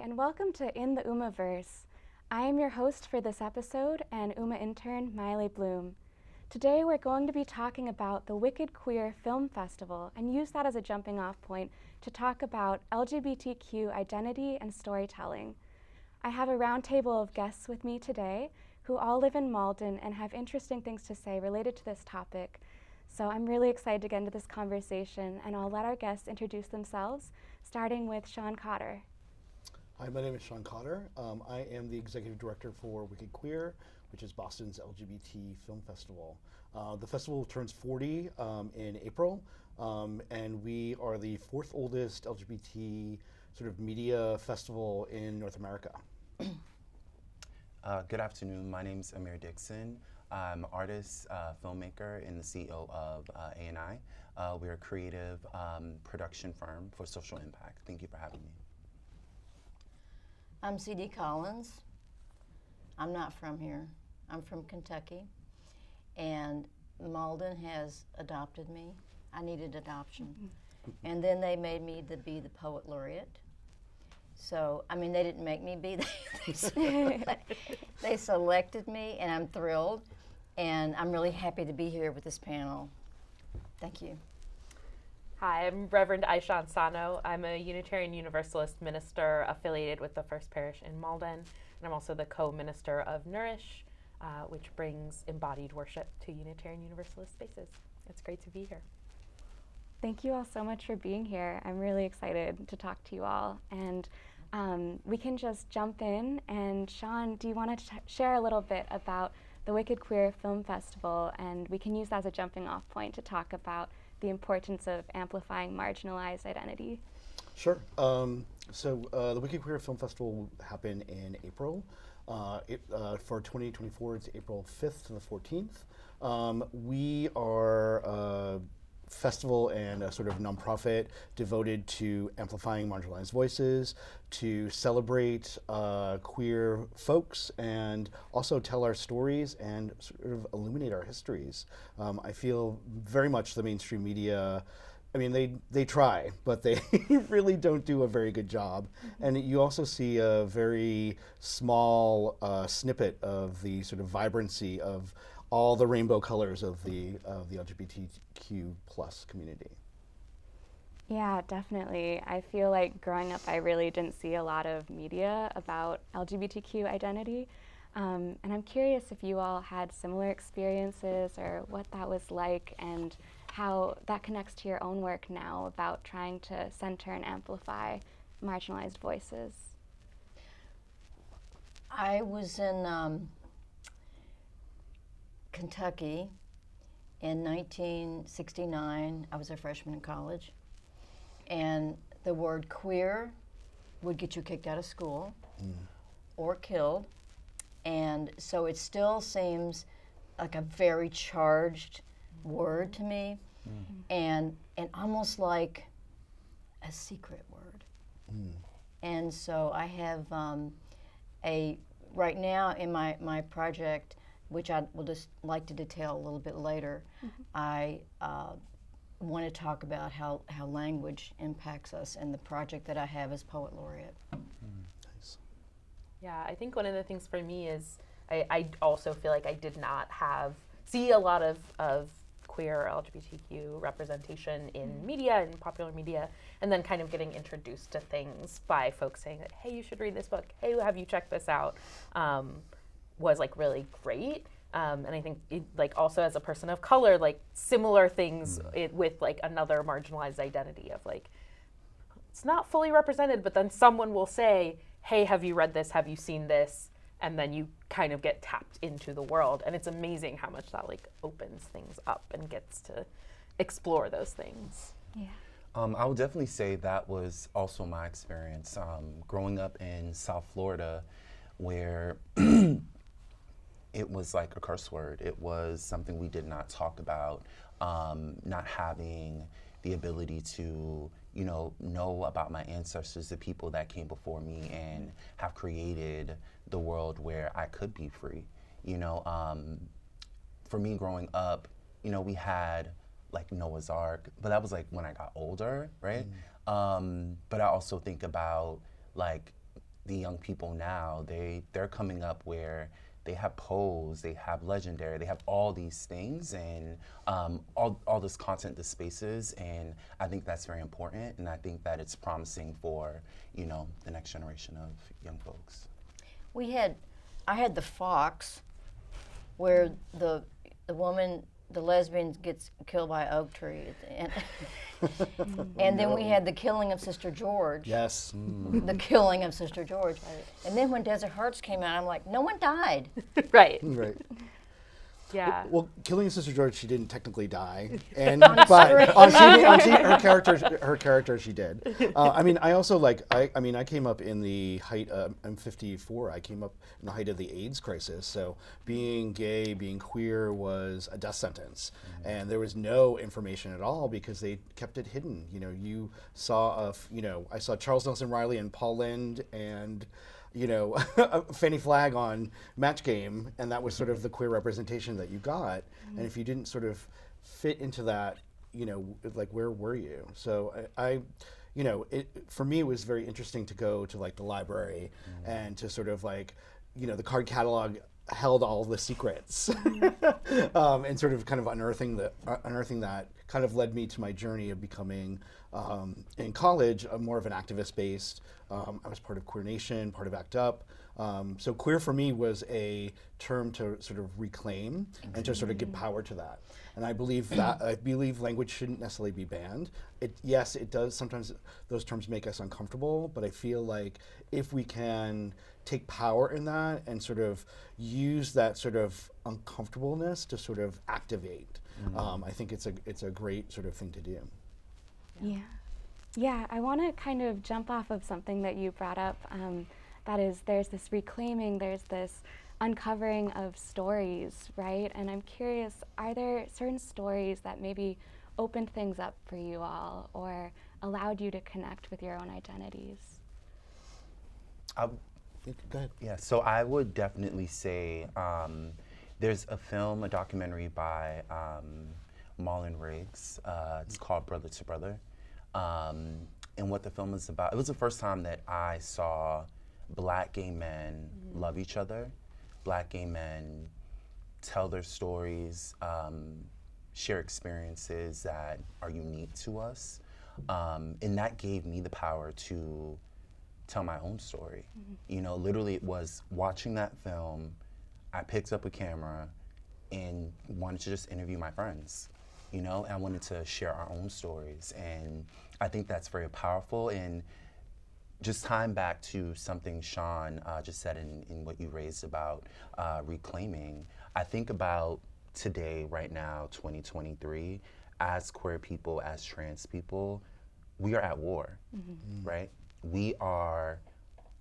and welcome to In the UMAverse. I am your host for this episode and UMA intern Miley Bloom. Today we're going to be talking about the Wicked Queer Film Festival and use that as a jumping off point to talk about LGBTQ identity and storytelling. I have a roundtable of guests with me today who all live in Malden and have interesting things to say related to this topic. So I'm really excited to get into this conversation, and I'll let our guests introduce themselves, starting with Sean Cotter. Hi, my name is Sean Cotter. I am the executive director for Wicked Queer, which is Boston's LGBT film festival. The festival turns 40 in April, and we are the fourth oldest LGBT sort of media festival in North America. Good afternoon. My name is Amir Dixon. I'm an artist, filmmaker, and the CEO of A&I. We're a creative production firm for social impact. Thank you for having me. I'm C.D. Collins. I'm not from here. I'm from Kentucky. And Malden has adopted me. I needed adoption. And then they made me be the poet laureate. So, I mean, they didn't make me be, they selected me, and I'm thrilled. And I'm really happy to be here with this panel. Thank you. Hi, I'm Reverend Aisha Ansano. I'm a Unitarian Universalist minister affiliated with the First Parish in Malden, and I'm also the co-minister of Nourish, which brings embodied worship to Unitarian Universalist spaces. It's great to be here. Thank you all so much for being here. I'm really excited to talk to you all. And we can just jump in. And Sean, do you want to share a little bit about the Wicked Queer Film Festival? And we can use that as a jumping off point to talk about the importance of amplifying marginalized identity. Sure. The Wicked Queer Film Festival will happen in April. For 2024, it's April 5th to the 14th. We are a festival and a sort of nonprofit devoted to amplifying marginalized voices, to celebrate queer folks, and also tell our stories and sort of illuminate our histories. I feel very much the mainstream media, I mean, they try, but they really don't do a very good job. And you also see a very small snippet of the sort of vibrancy of all the rainbow colors of the LGBTQ plus community. Yeah, definitely. I feel like growing up, I really didn't see a lot of media about LGBTQ identity. And I'm curious if you all had similar experiences or what that was like and how that connects to your own work now about trying to center and amplify marginalized voices. I was in Kentucky in 1969. I was a freshman in college. And the word queer would get you kicked out of school or killed. And so it still seems like a very charged word to me, and almost like a secret word. And so I have right now in my project, which I will just like to detail a little bit later, I want to talk about how language impacts us, and the project that I have is Poet Laureate. Nice. Yeah, I think one of the things for me is I also feel like I did not see a lot of queer or LGBTQ representation in media and popular media, and then kind of getting introduced to things by folks saying that, hey, you should read this book, hey, have you checked this out, was like really great. And I think like also as a person of color, like similar things with like another marginalized identity of like, it's not fully represented, but then someone will say, hey, have you read this? Have you seen this? And then you kind of get tapped into the world. And it's amazing how much that like opens things up and gets to explore those things. Yeah. I would definitely say that was also my experience growing up in South Florida, where it was like a curse word. It was something we did not talk about. Not having the ability to, know about my ancestors, the people that came before me and have created the world where I could be free. For me growing up, we had like Noah's Ark, but that was like when I got older, right? But I also think about like the young people now, they're coming up where they have Pose, they have Legendary, they have all these things, and all this content, the spaces, and I think that's very important, and I think that it's promising for, you know, the next generation of young folks. I had the Fox, where the woman, the lesbian, gets killed by an oak tree at the end. And then we had the killing of Sister George. Yes. The killing of Sister George. And then when Desert Hearts came out, I'm like, no one died. Right. Right. Yeah. Well, killing Sister George, she didn't technically die, and but on TV, her character, she did. I mean, I also I came up in the height. I'm 54. I came up in the height of the AIDS crisis. So being gay, being queer was a death sentence, and there was no information at all because they kept it hidden. You know, you saw I saw Charles Nelson Riley and Paul Lynde and Fanny Flagg on Match Game, and that was sort of the queer representation that you got. And if you didn't sort of fit into that, like, where were you? So for me, it was very interesting to go to like the library and to sort of like, the card catalog held all the secrets, and sort of kind of unearthing that kind of led me to my journey of becoming, in college, more of an activist-based. I was part of Queer Nation, part of ACT UP. So queer for me was a term to sort of reclaim and to sort of give power to that. And I believe language shouldn't necessarily be banned. Yes, it does. Sometimes those terms make us uncomfortable, but I feel like if we can take power in that and sort of use that sort of uncomfortableness to sort of activate, I think it's a great sort of thing to do. Yeah, I want to kind of jump off of something that you brought up. That is, there's this reclaiming, there's this uncovering of stories, right? And I'm curious, are there certain stories that maybe opened things up for you all or allowed you to connect with your own identities? Go ahead. Yeah, so I would definitely say there's a documentary by Malden. It's called Brother to Brother. And what the film is about, it was the first time that I saw Black gay men love each other, Black gay men tell their stories, share experiences that are unique to us. And that gave me the power to tell my own story. Literally it was watching that film, I picked up a camera and wanted to just interview my friends. And I wanted to share our own stories. And I think that's very powerful. And just tying back to something Sean just said in what you raised about reclaiming, I think about today, right now, 2023, as queer people, as trans people, we are at war, right? We are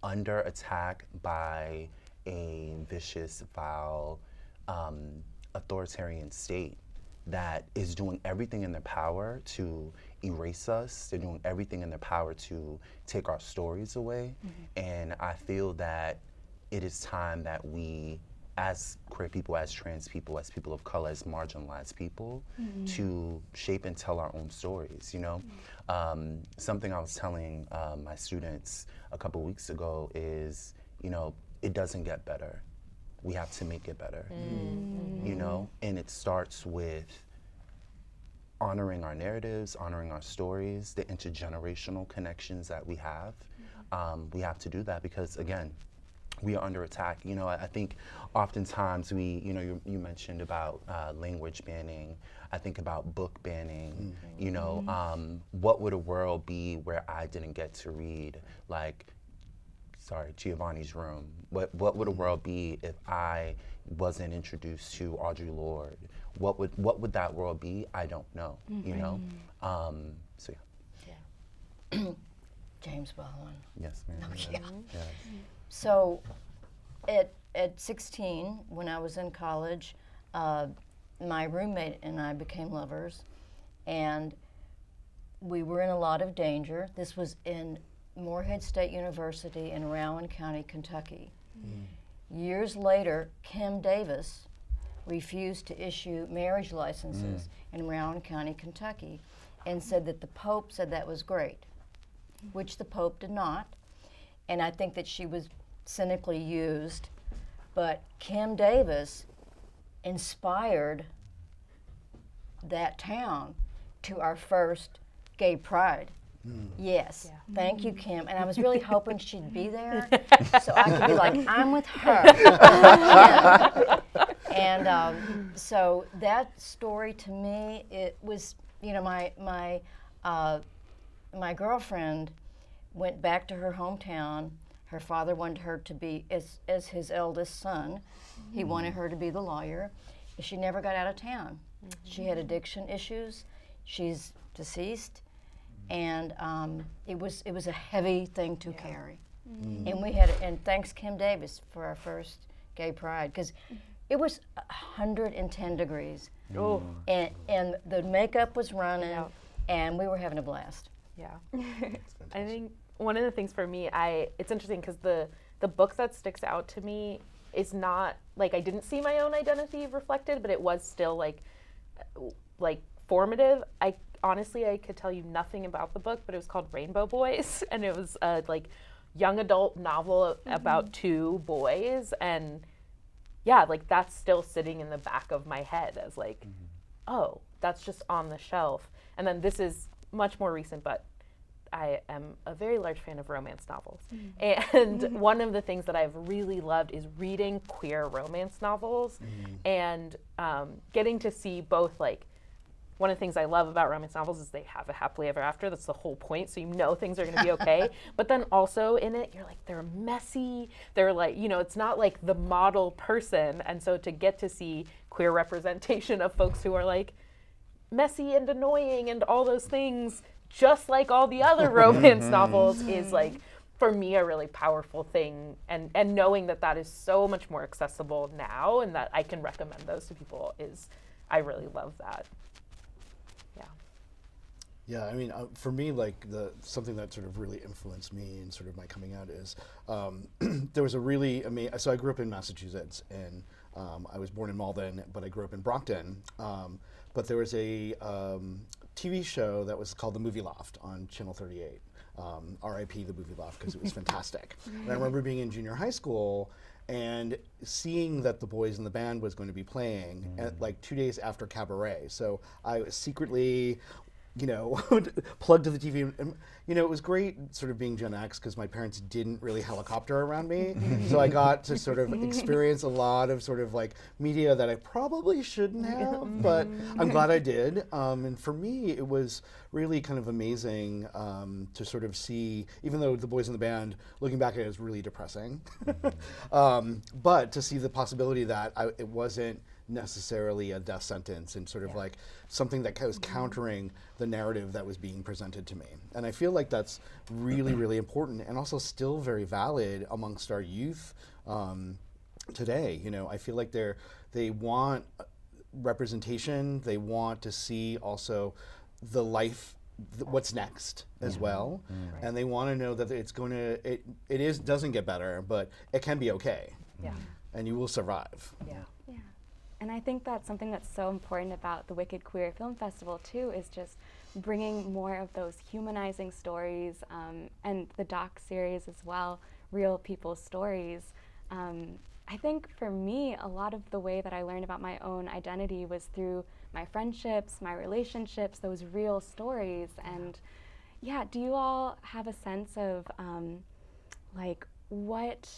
under attack by a vicious, vile, authoritarian state that is doing everything in their power to erase us. They're doing everything in their power to take our stories away. And I feel that it is time that we, as queer people, as trans people, as people of color, as marginalized people, to shape and tell our own stories, Something I was telling my students a couple weeks ago is, it doesn't get better. We have to make it better, and it starts with honoring our narratives, honoring our stories, the intergenerational connections that we have. We have to do that because, again, we are under attack. I think oftentimes you mentioned about language banning. I think about book banning. What would a world be where I didn't get to read, Giovanni's Room? What would a world be if I wasn't introduced to Audre Lorde? What would that world be? I don't know. So yeah. James Baldwin. Yes, ma'am. Yeah. Yes. So, at 16, when I was in college, my roommate and I became lovers, and we were in a lot of danger. This was in Morehead State University in Rowan County, Kentucky. Years later, Kim Davis refused to issue marriage licenses in Rowan County, Kentucky, and said that the Pope said that was great, which the Pope did not. and I think that she was cynically used. But Kim Davis inspired that town to our first gay pride. Yes, thank you, Kim. And I was really hoping she'd be there so I could be like, I'm with her. And so that story to me, it was, you know, my girlfriend went back to her hometown. Her father wanted her to be, as his eldest son, he wanted her to be the lawyer. She never got out of town. She had addiction issues. She's deceased. And it was a heavy thing to carry. And we had, and thanks Kim Davis for our first gay pride, because it was 110 degrees. And the makeup was running, and we were having a blast. Yeah. I think one of the things for me, it's interesting because the book that sticks out to me is not, like, I didn't see my own identity reflected, but it was still like formative. Honestly, I could tell you nothing about the book, but it was called Rainbow Boys, and it was a young adult novel about two boys, and yeah, like that's still sitting in the back of my head as like, oh, that's just on the shelf. And then this is much more recent, but I am a very large fan of romance novels. And one of the things that I've really loved is reading queer romance novels and getting to see both, like, one of the things I love about romance novels is they have a happily ever after. That's the whole point. So you know things are going to be okay. But then also in it, you're like, they're messy. They're like, you know, it's not like the model person. And so to get to see queer representation of folks who are like messy and annoying and all those things, just like all the other romance novels, is like, for me, a really powerful thing. And knowing that that is so much more accessible now and that I can recommend those to people I really love that. Yeah, I mean, for me, like something that sort of really influenced me in sort of my coming out is there was a really amazing. So I grew up in Massachusetts, and I was born in Malden, but I grew up in Brockton. But there was a TV show that was called The Movie Loft on Channel 38. R.I.P. The Movie Loft, because it was fantastic. And I remember being in junior high school and seeing that The Boys in the Band was going to be playing at like 2 days after Cabaret. So I was secretly, you know, plugged to the TV. And, you know, it was great sort of being Gen X because my parents didn't really helicopter around me. So I got to sort of experience a lot of sort of like media that I probably shouldn't have, but I'm glad I did. And for me, it was really kind of amazing to sort of see, even though The Boys in the Band, looking back at it, is really depressing, but to see the possibility that it wasn't necessarily a death sentence and sort of like something that was countering the narrative that was being presented to me. And I feel like that's really, really important and also still very valid amongst our youth today. You know, I feel like they want representation, they want to see also the life, what's next as well, and they want to know that it's going to, doesn't get better, but it can be okay. And you will survive. And I think that's something that's so important about the Wicked Queer Film Festival too, is just bringing more of those humanizing stories and the doc series as well, real people's stories. I think for me, a lot of the way that I learned about my own identity was through my friendships, my relationships, those real stories. And yeah, do you all have a sense of like what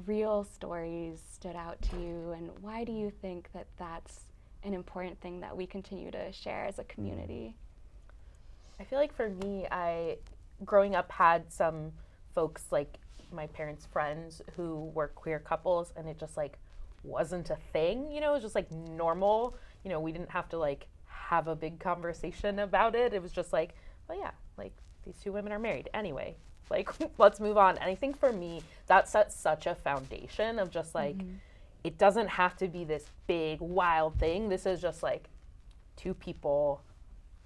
real stories stood out to you, and why do you think that that's an important thing that we continue to share as a community? I feel like for me, I, growing up, had some folks, like my parents' friends, who were queer couples, and it just like wasn't a thing, you know, it was just like normal, you know, we didn't have to like have a big conversation about it. It was just like, well, yeah, like these two women are married anyway, like let's move on. And I think for me, that sets such a foundation of just like, it doesn't have to be this big wild thing. This is just like two people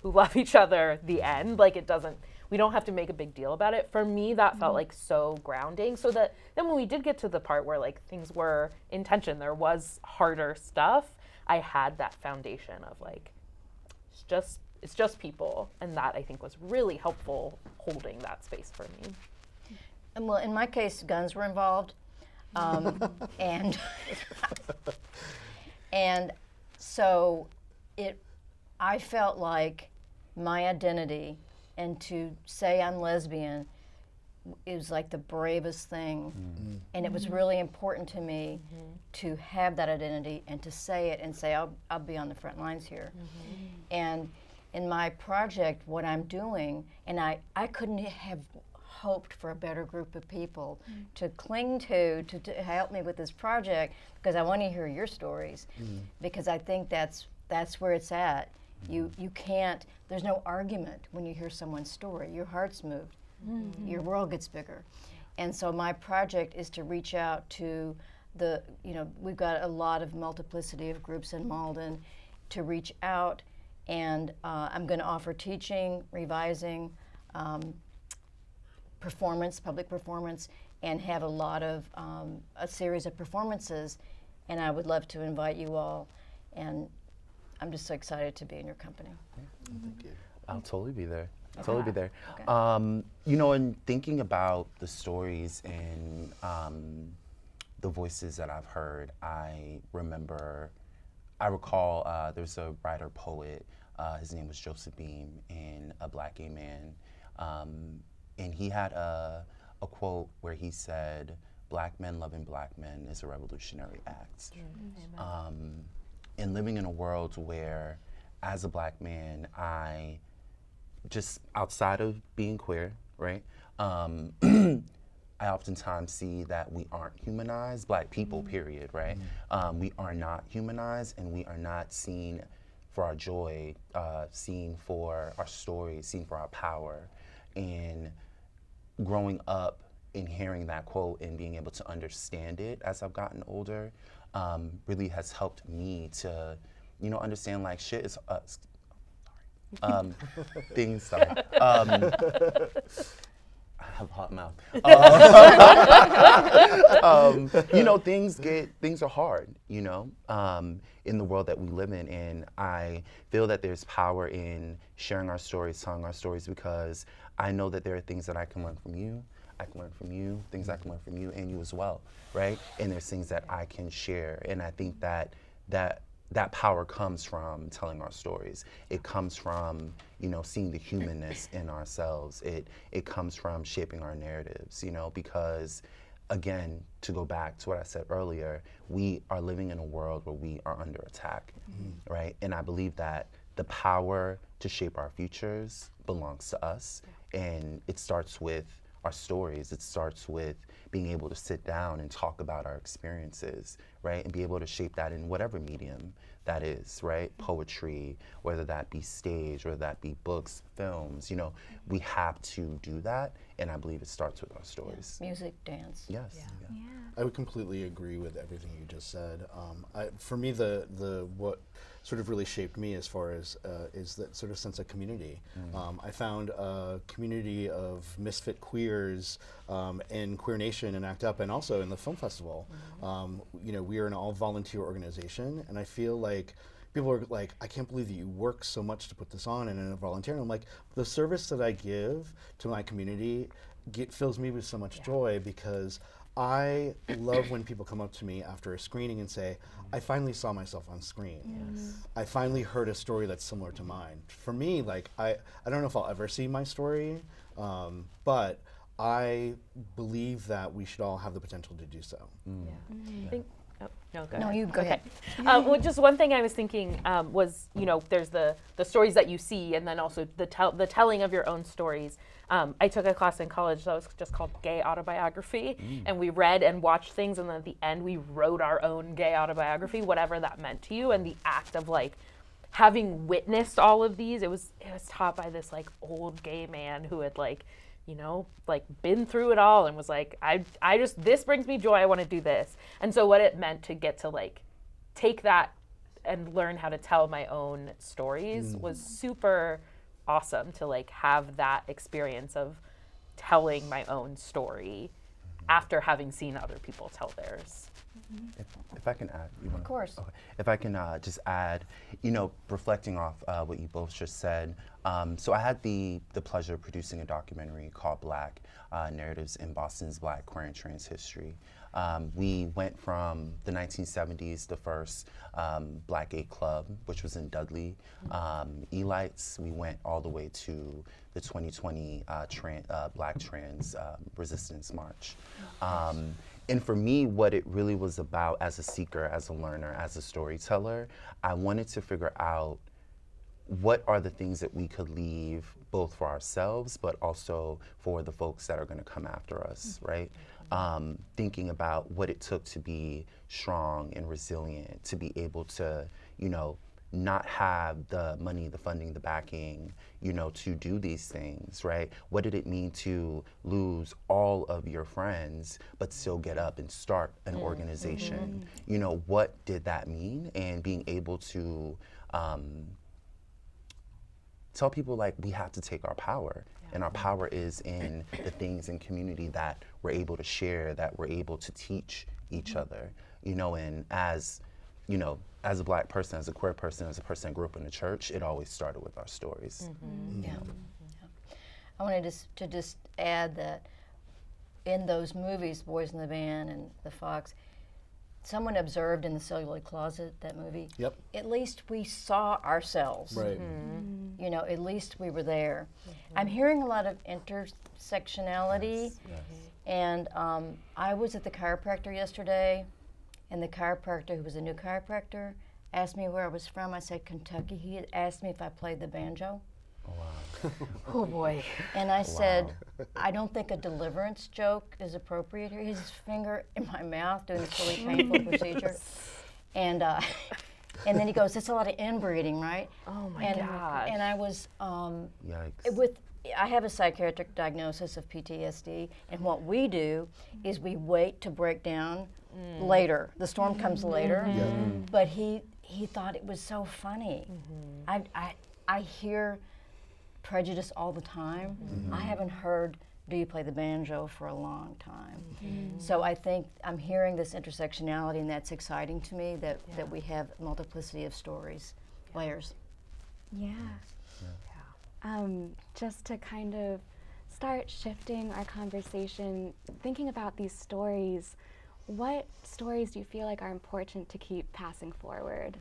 who love each other, the end. Like it doesn't, we don't have to make a big deal about it. For me, that felt like so grounding, so that then when we did get to the part where like things were in tension, there was harder stuff, I had that foundation of like, it's just people. And that I think was really helpful holding that space for me. And well, in my case, guns were involved, and and so I felt like my identity, and to say I'm lesbian, it was like the bravest thing, and it was really important to me to have that identity and to say it and say I'll be on the front lines here. And in my project, what I'm doing, and I couldn't have hoped for a better group of people to cling to help me with this project, because I want to hear your stories, because I think that's where it's at. You can't, there's no argument when you hear someone's story. Your heart's moved. Your world gets bigger. And so my project is to reach out to we've got a lot of multiplicity of groups in Malden, to reach out, and I'm going to offer teaching, revising, performance, public performance, and have a series of performances, and I would love to invite you all, and I'm just so excited to be in your company. Thank you. I'll totally be there. Okay. Totally be there. Okay. In thinking about the stories and the voices that I've heard, I recall there's a writer poet, his name was Joseph Beam, and a Black gay man, and he had a quote where he said, "Black men loving Black men is a revolutionary act." And living in a world where, as a Black man, I just, outside of being queer, right, I oftentimes see that we aren't humanized, Black people, period, right? We are not humanized, and we are not seen for our joy, seen for our stories, seen for our power. And growing up and hearing that quote and being able to understand it as I've gotten older really has helped me to, understand like shit is things. Sorry. I have a hot mouth. Things are hard, in the world that we live in, and I feel that there's power in sharing our stories, telling our stories, because I know that there are things that I can learn from you. I can learn from you, things I can learn from you, and you as well, right? And there's things that I can share, and I think that power comes from telling our stories. It comes from, seeing the humanness in ourselves. It comes from shaping our narratives, because, again, to go back to what I said earlier, we are living in a world where we are under attack, right? And I believe that the power to shape our futures belongs to us, and it starts with our stories. It starts with being able to sit down and talk about our experiences, right? And be able to shape that in whatever medium that is, right? Poetry, whether that be stage, whether that be books, films, we have to do that. And I believe it starts with our stories. Music, dance. Yes. Yeah. I would completely agree with everything you just said. For me, what sort of really shaped me as far as is that sort of sense of community. I found a community of misfit queers in Queer Nation and ACT UP, and also in the film festival. We are an all-volunteer organization, and I feel like people are like, I can't believe that you work so much to put this on and in a volunteer. And I'm like, the service that I give to my community fills me with so much joy, because I love when people come up to me after a screening and say, I finally saw myself on screen. Yes. I finally heard a story that's similar to mine. For me, like, I don't know if I'll ever see my story, but I believe that we should all have the potential to do so. I think, no, go No, ahead. you go ahead. Well, just one thing I was thinking was, there's the stories that you see, and then also the telling of your own stories. I took a class in college that was just called Gay Autobiography, and we read and watched things, and then at the end we wrote our own gay autobiography, whatever that meant to you. And the act of like having witnessed all of these, it was taught by this like old gay man who had like been through it all and was like, I just, this brings me joy, I want to do this. And so what it meant to get to like take that and learn how to tell my own stories was super awesome, to like have that experience of telling my own story after having seen other people tell theirs. If I can add, Of course. Okay. If I can just add, reflecting off what you both just said. So I had the pleasure of producing a documentary called Black Narratives in Boston's Black, Queer, and Trans History. We went from the 1970s, the first Black Gay Club, which was in Dudley, Elites. We went all the way to the 2020 Black Trans Resistance March. And for me, what it really was about as a seeker, as a learner, as a storyteller, I wanted to figure out what are the things that we could leave both for ourselves, but also for the folks that are going to come after us, right? Thinking about what it took to be strong and resilient, to be able to, not have the money, the funding, the backing, to do these things, right? What did it mean to lose all of your friends, but still get up and start an organization? What did that mean? And being able to tell people, like, we have to take our power. And our power is in the things in community that we're able to share, that we're able to teach each other, and as a Black person, as a queer person, as a person that grew up in the church, it always started with our stories. Yeah. I wanted to just add that in those movies, Boys in the Band and The Fox, someone observed in the celluloid closet, that movie. Yep. At least we saw ourselves. Right. At least we were there. I'm hearing a lot of intersectionality, and I was at the chiropractor yesterday, and the chiropractor, who was a new chiropractor, asked me where I was from. I said Kentucky. He had asked me if I played the banjo. Oh, wow. Oh boy. And I said, I don't think a deliverance joke is appropriate here. His finger in my mouth doing this really painful procedure. And then he goes, it's a lot of inbreeding, right? Oh my gosh. And I was, Yikes. I have a psychiatric diagnosis of PTSD, and what we do is we wait to break down later. The storm comes later, but he thought it was so funny. I hear prejudice all the time. I haven't heard "Do you play the banjo?" for a long time. So I think I'm hearing this intersectionality, and that's exciting to me, that we have multiplicity of stories, layers. Yeah. Just to kind of start shifting our conversation, thinking about these stories, what stories do you feel like are important to keep passing forward?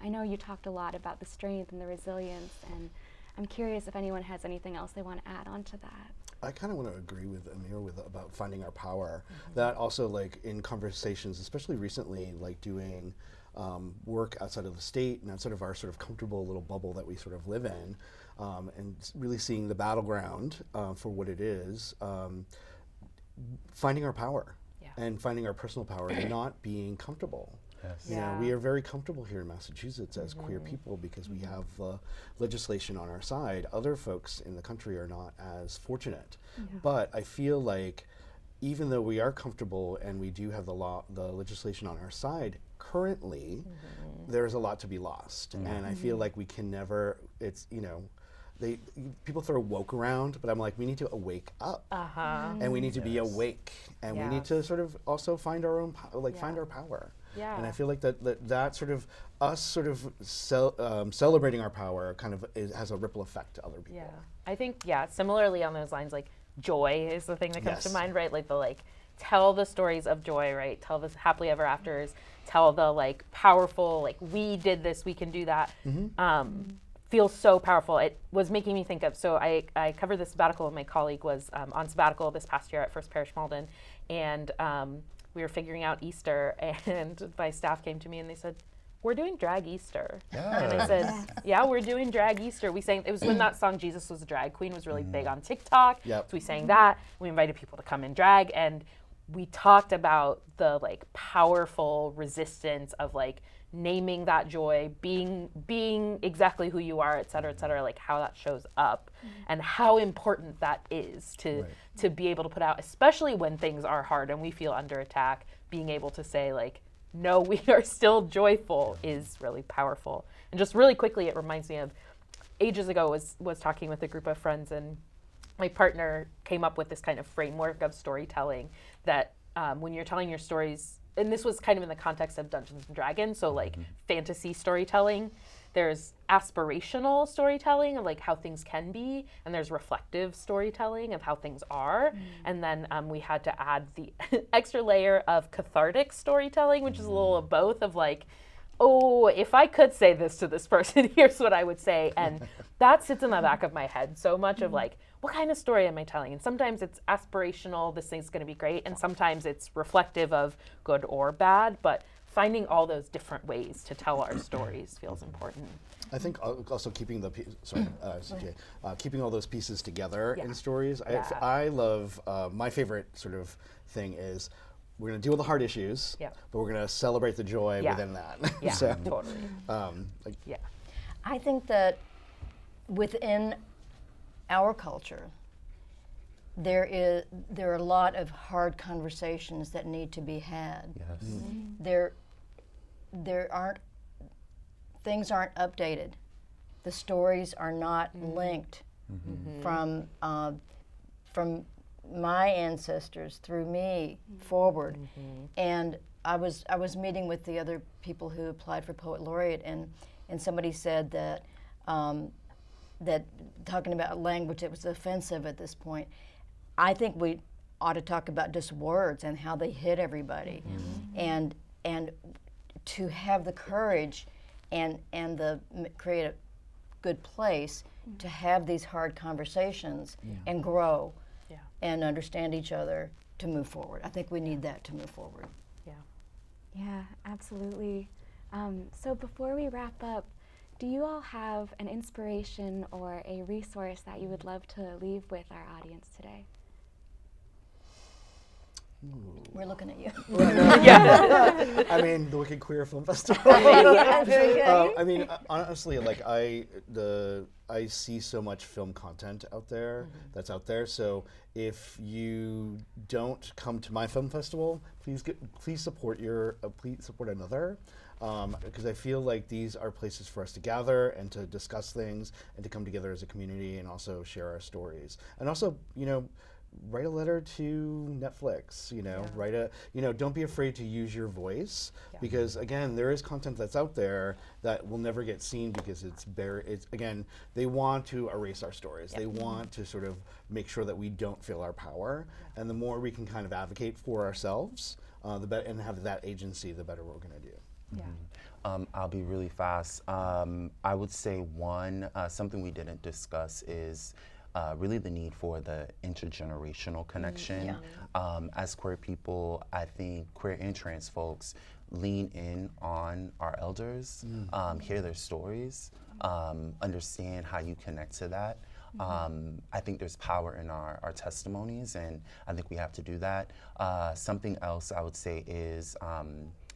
I know you talked a lot about the strength and the resilience, and I'm curious if anyone has anything else they want to add on to that. I kind of want to agree with Amir about finding our power. That also, like, in conversations, especially recently, like doing work outside of the state and outside of our sort of comfortable little bubble that we sort of live in, and really seeing the battleground for what it is, finding our power and finding our personal power and not being comfortable. Yes. We are very comfortable here in Massachusetts as queer people because we have legislation on our side. Other folks in the country are not as fortunate. But I feel like even though we are comfortable and we do have the legislation on our side, currently there's a lot to be lost. And I feel like we can never, people throw woke around, but I'm like, we need to awake up, and we need to be awake, and we need to sort of also find our own, find our power. And I feel like that sort of us sort of celebrating our power kind of has a ripple effect to other people. I think similarly on those lines, like joy is the thing that comes to mind, right? Like tell the stories of joy, right? Tell the happily ever afters. Tell the powerful, we did this, we can do that. Feels so powerful. It was making me think of, so I covered this sabbatical. My colleague was on sabbatical this past year at First Parish Malden, and we were figuring out Easter, and my staff came to me and they said, we're doing drag Easter. And I said, we're doing drag Easter. We sang, it was when that song Jesus Was a Drag Queen was really big on TikTok. So we sang that. We invited people to come in drag, and we talked about the powerful resistance of naming that joy, being exactly who you are, et cetera, how that shows up, and how important that is to be able to put out, especially when things are hard and we feel under attack. Being able to say no, we are still joyful is really powerful. And just really quickly, it reminds me of ages ago was talking with a group of friends, and my partner came up with this kind of framework of storytelling that when you're telling your stories, and this was kind of in the context of Dungeons and Dragons, so like fantasy storytelling, there's aspirational storytelling of like how things can be, and there's reflective storytelling of how things are. And then we had to add the extra layer of cathartic storytelling, which is a little of both of like, oh, if I could say this to this person, here's what I would say. And that sits in the back of my head so much of like, what kind of story am I telling? And sometimes it's aspirational, this thing's gonna be great, and sometimes it's reflective of good or bad, but finding all those different ways to tell our stories feels important. I think also keeping the keeping all those pieces together in stories. I love my favorite sort of thing is we're going to deal with the hard issues, but we're going to celebrate the joy within that. Yeah, so, totally. I think that within our culture, there are a lot of hard conversations that need to be had. Yes. Things aren't updated. The stories are not linked from my ancestors through me forward. And I was meeting with the other people who applied for Poet Laureate, and somebody said that that talking about language, it was offensive at this point. I think we ought to talk about just words and how they hit everybody, and to have the courage and create a good place to have these hard conversations and grow and understand each other to move forward. I think we need that to move forward. Yeah, absolutely. So before we wrap up, do you all have an inspiration or a resource that you would love to leave with our audience today? We're looking at you. I mean, the Wicked Queer Film Festival. Very good. I mean, honestly, like I see so much film content out there that's out there. So if you don't come to my film festival, please support another. Because I feel like these are places for us to gather and to discuss things and to come together as a community and also share our stories. And also, write a letter to Netflix, don't be afraid to use your voice because again, there is content that's out there that will never get seen because again, they want to erase our stories. They want to sort of make sure that we don't feel our power. And the more we can kind of advocate for ourselves, and have that agency, the better we're gonna do. I'll be really fast. I would say something we didn't discuss is really the need for the intergenerational connection. As queer people, I think queer and trans folks lean in on our elders, hear their stories, understand how you connect to that. I think there's power in our testimonies, and I think we have to do that. Something else I would say is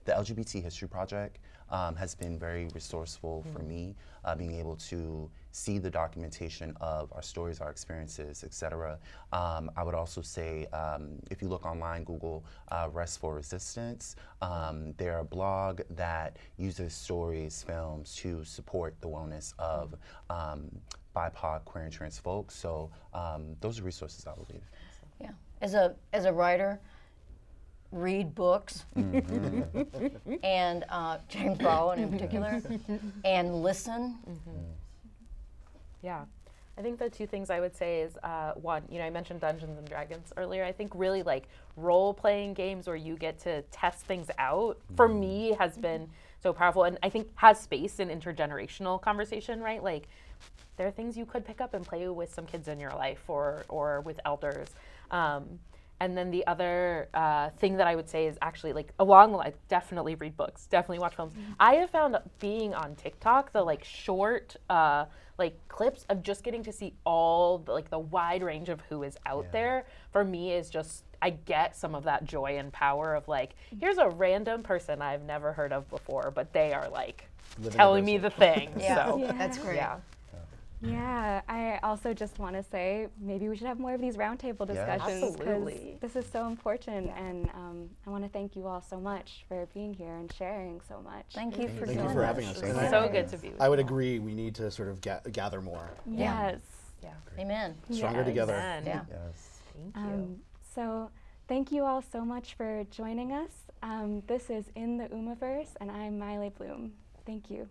the LGBT History Project has been very resourceful for me, being able to see the documentation of our stories, our experiences, etc. I would also say, if you look online, Google Rest for Resistance, they're a blog that uses stories, films to support the wellness of BIPOC, queer and trans folks. So those are resources I would leave. Yeah, as a writer, read books, and James Baldwin in particular, and listen. Yeah, I think the two things I would say is one, I mentioned Dungeons and Dragons earlier. I think really like role-playing games where you get to test things out, for me has been so powerful, and I think has space in intergenerational conversation, right? Like there are things you could pick up and play with some kids in your life or with elders. And then the other thing that I would say is actually definitely read books, definitely watch films. I have found being on TikTok, the short clips of just getting to see all the wide range of who is out there, for me is just, I get some of that joy and power of here's a random person I've never heard of before, but they are telling me the things. So that's great. Yeah, I also just want to say maybe we should have more of these roundtable discussions because this is so important, and I want to thank you all so much for being here and sharing so much. Thank you for having us. It's so good to be with you. I would agree. We need to sort of gather more. Yes. Yeah. Amen. Stronger Yes. together. Amen. Yeah. Yes. Thank you. So thank you all so much for joining us. This is In the UMAverse, and I'm Miley Bloom. Thank you.